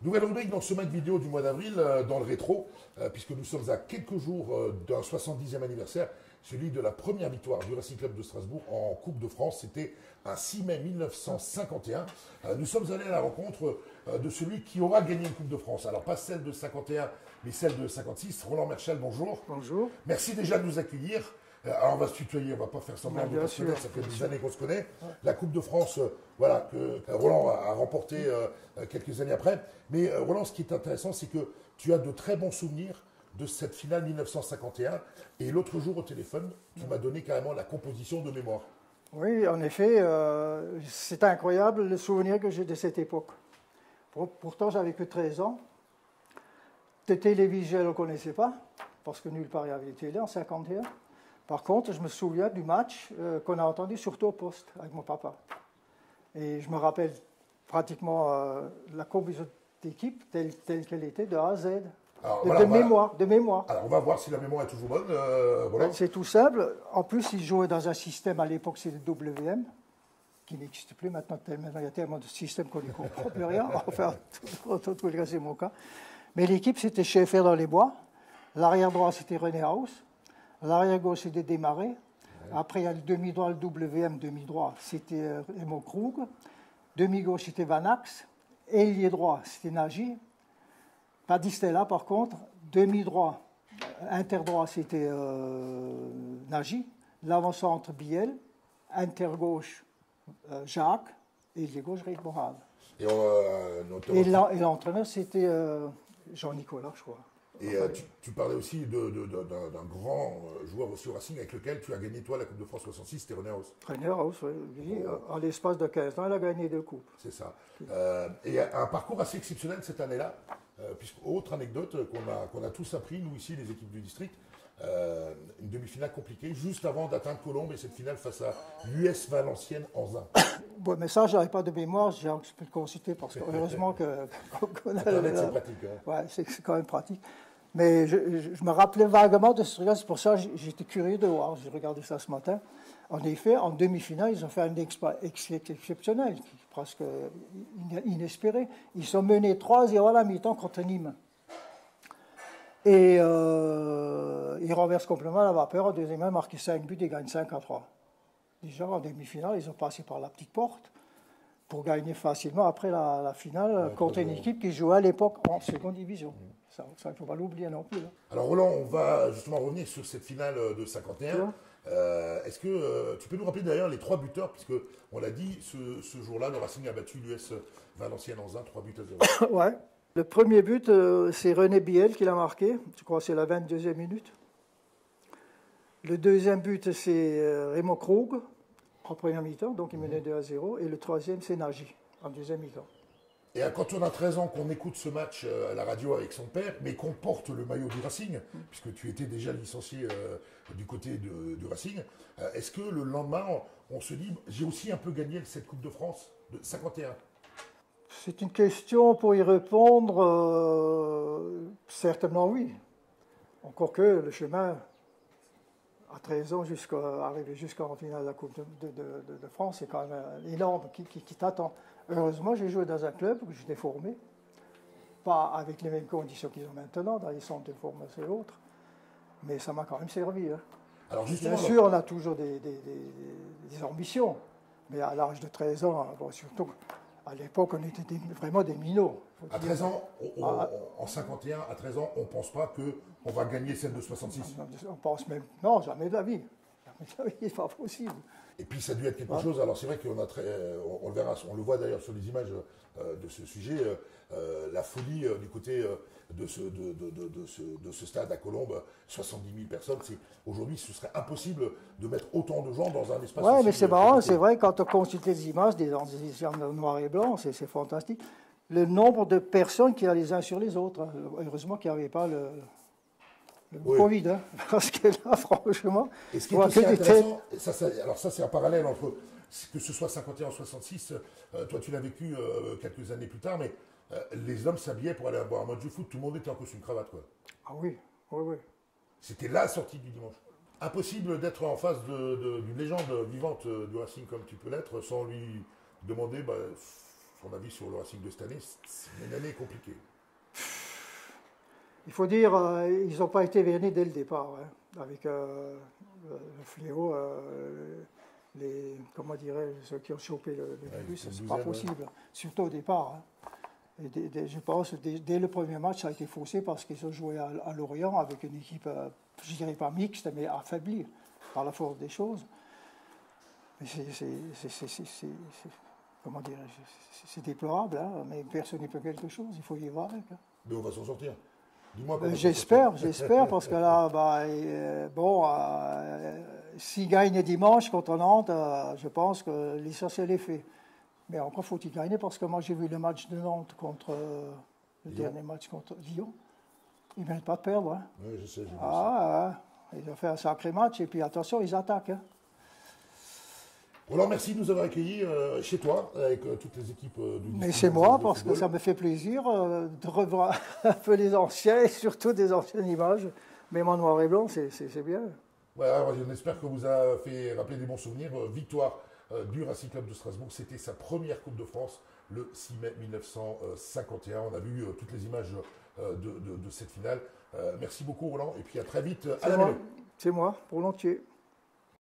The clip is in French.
Nouvelle rubrique dans ce Mac vidéo du mois d'avril, dans le rétro, puisque nous sommes à quelques jours d'un 70e anniversaire, celui de la première victoire du Racing Club de Strasbourg en Coupe de France. C'était un 6 mai 1951. Nous sommes allés à la rencontre de celui qui aura gagné une Coupe de France. Alors pas celle de 51, mais celle de 56. Roland Merchal, bonjour. Bonjour. Merci déjà de nous accueillir. Alors on va se tutoyer, on va pas faire semblant de se connaître, ça fait des années qu'on se connaît. Ouais. La Coupe de France, voilà, que Roland a remporté quelques années après. Mais Roland, ce qui est intéressant, c'est que tu as de très bons souvenirs de cette finale 1951. Et l'autre jour au téléphone, tu m'as donné carrément la composition de mémoire. Oui, en effet, c'est incroyable le souvenir que j'ai de cette époque. Pourtant, j'avais que 13 ans. De télévision, je ne le connaissais pas, parce que nulle part il y avait de télé en 51. Par contre, je me souviens du match qu'on a entendu surtout au poste avec mon papa. Et je me rappelle pratiquement la composition d'équipe telle qu'elle était de A à Z. Alors, de mémoire. Alors on va voir si la mémoire est toujours bonne. Voilà. C'est tout simple. En plus, ils jouaient dans un système, à l'époque c'est le WM, qui n'existe plus maintenant, il y a tellement de systèmes qu'on ne comprend plus rien. Enfin, tout le cas c'est mon cas. Mais l'équipe c'était Schaeffer dans les bois. L'arrière droit c'était René Haus. L'arrière gauche c'était Desmarais. Ouais. Après il y a le demi-droit, le WM demi-droit, c'était Raymond Krug. Demi-gauche c'était Van Ax. Ailier droit c'était Nagy. Pas Distella par contre. Demi-droit, inter-droit c'était Nagy. L'avant-centre Biel. Inter-gauche Jacques. Et ailier gauche Reid Moral. Et l'entraîneur c'était Jean-Nicolas, je crois. Et tu parlais aussi d'un grand joueur aussi au Racing avec lequel tu as gagné toi la Coupe de France 66, c'était René Haus. René Haus, oui. En l'espace de 15 ans, il a gagné 2 coupes. C'est ça. Et un parcours assez exceptionnel cette année-là, puisque autre anecdote qu'on a tous appris, nous ici, les équipes du district, une demi-finale compliquée, juste avant d'atteindre Colombes et cette finale face à l'US Valenciennes en Zin. Bon, mais ça, je n'avais pas de mémoire, je peux le consulter parce que heureusement qu'on a... Internet, c'est pratique. Hein. Ouais, c'est quand même pratique. Mais je me rappelais vaguement de ce truc-là, c'est pour ça que j'étais curieux de voir. J'ai regardé ça ce matin. En effet, en demi-finale, ils ont fait un exploit exceptionnel, presque inespéré. Ils sont menés 3-0 à la mi-temps contre Nîmes. Et ils renversent complètement la vapeur. Au deuxième, marqué 5 buts et gagnent 5-3. Déjà, en demi-finale, ils ont passé par la petite porte pour gagner facilement après la finale contre une équipe qui jouait à l'époque en seconde division. Ça, il ne faut pas l'oublier non plus. Hein. Alors Roland, on va justement revenir sur cette finale de 51. Est-ce que tu peux nous rappeler d'ailleurs les 3 buteurs, puisque on l'a dit, ce jour-là, le Racing a battu l'US Valenciennes en Zin, 3 buts à 0. Ouais. Le premier but, c'est René Biel qui l'a marqué. Je crois que c'est la 22e minute. Le deuxième but, c'est Raymond Krug, en première mi-temps, donc il menait 2-0. Et le troisième, c'est Nagy, en deuxième mi-temps. Et quand on a 13 ans, qu'on écoute ce match à la radio avec son père, mais qu'on porte le maillot du Racing, puisque tu étais déjà licencié du côté du Racing, est-ce que le lendemain, on se dit, j'ai aussi un peu gagné cette Coupe de France de 51 ? C'est une question pour y répondre, certainement oui. Encore que le chemin, à 13 ans, arriver jusqu'en finale de la Coupe de France, c'est quand même énorme qui t'attend. Heureusement, j'ai joué dans un club où j'étais formé, pas avec les mêmes conditions qu'ils ont maintenant, dans les centres de formation et autres, mais ça m'a quand même servi. Hein. Alors bien sûr, on a toujours des ambitions, mais à l'âge de 13 ans, bon, surtout à l'époque, on était vraiment des minots. À 13 ans, en 51, à 13 ans, on ne pense pas qu'on va gagner celle de 66. On pense même, non, jamais de la vie. C'est pas possible. Et puis ça a dû être quelque chose. Alors c'est vrai qu'on a on le verra, on le voit d'ailleurs sur les images de ce sujet, la folie du côté de ce stade à Colombes, 70 000 personnes. Aujourd'hui, ce serait impossible de mettre autant de gens dans un espace. Oui, mais c'est marrant, c'est vrai, quand on consulte les images, des images noir et blanc, c'est fantastique. Le nombre de personnes qui y a les uns sur les autres. Heureusement qu'il n'y avait pas le Covid, hein, parce que là, franchement... Et ce qui est aussi intéressant, alors ça c'est un parallèle entre que ce soit 51 ou 66, toi tu l'as vécu quelques années plus tard, mais les hommes s'habillaient pour aller voir un match de foot, tout le monde était en costume cravate, quoi. Ah oui, oui, oui. C'était la sortie du dimanche. Impossible d'être en face d'une légende vivante du Racing comme tu peux l'être sans lui demander ton avis sur le Racing de cette année, c'est une année compliquée. Il faut dire, ils n'ont pas été vernis dès le départ, hein, avec le fléau, comment dirais-je, ceux qui ont chopé le virus, c'est pas possible, surtout au départ. Hein. Et je pense que dès le premier match, ça a été faussé parce qu'ils ont joué à Lorient avec une équipe, je dirais pas mixte, mais affaiblie par la force des choses. Mais comment dirais-je, c'est déplorable, hein, mais personne n'y peut quelque chose, il faut y voir avec. Hein. Mais on va s'en sortir. Dis-moi. J'espère, parce que là, s'ils gagnent dimanche contre Nantes, je pense que l'essentiel est fait. Mais encore faut-il gagner, parce que moi j'ai vu le match de Nantes contre le dernier match contre Lyon. Ils ne méritent pas de perdre. Hein. Oui, je sais. Ils ont fait un sacré match, et puis attention, ils attaquent. Hein. Roland, merci de nous avoir accueillis chez toi, avec toutes les équipes du Mais c'est moi, parce que ça me fait plaisir de revoir un peu les anciens, et surtout des anciennes images. Même en noir et blanc, c'est bien. Voilà, on espère que vous a fait rappeler des bons souvenirs. Victoire du Racing Club de Strasbourg. C'était sa première Coupe de France le 6 mai 1951. On a vu toutes les images de cette finale. Merci beaucoup, Roland, et puis à très vite à la Mélo. C'est moi, volontiers.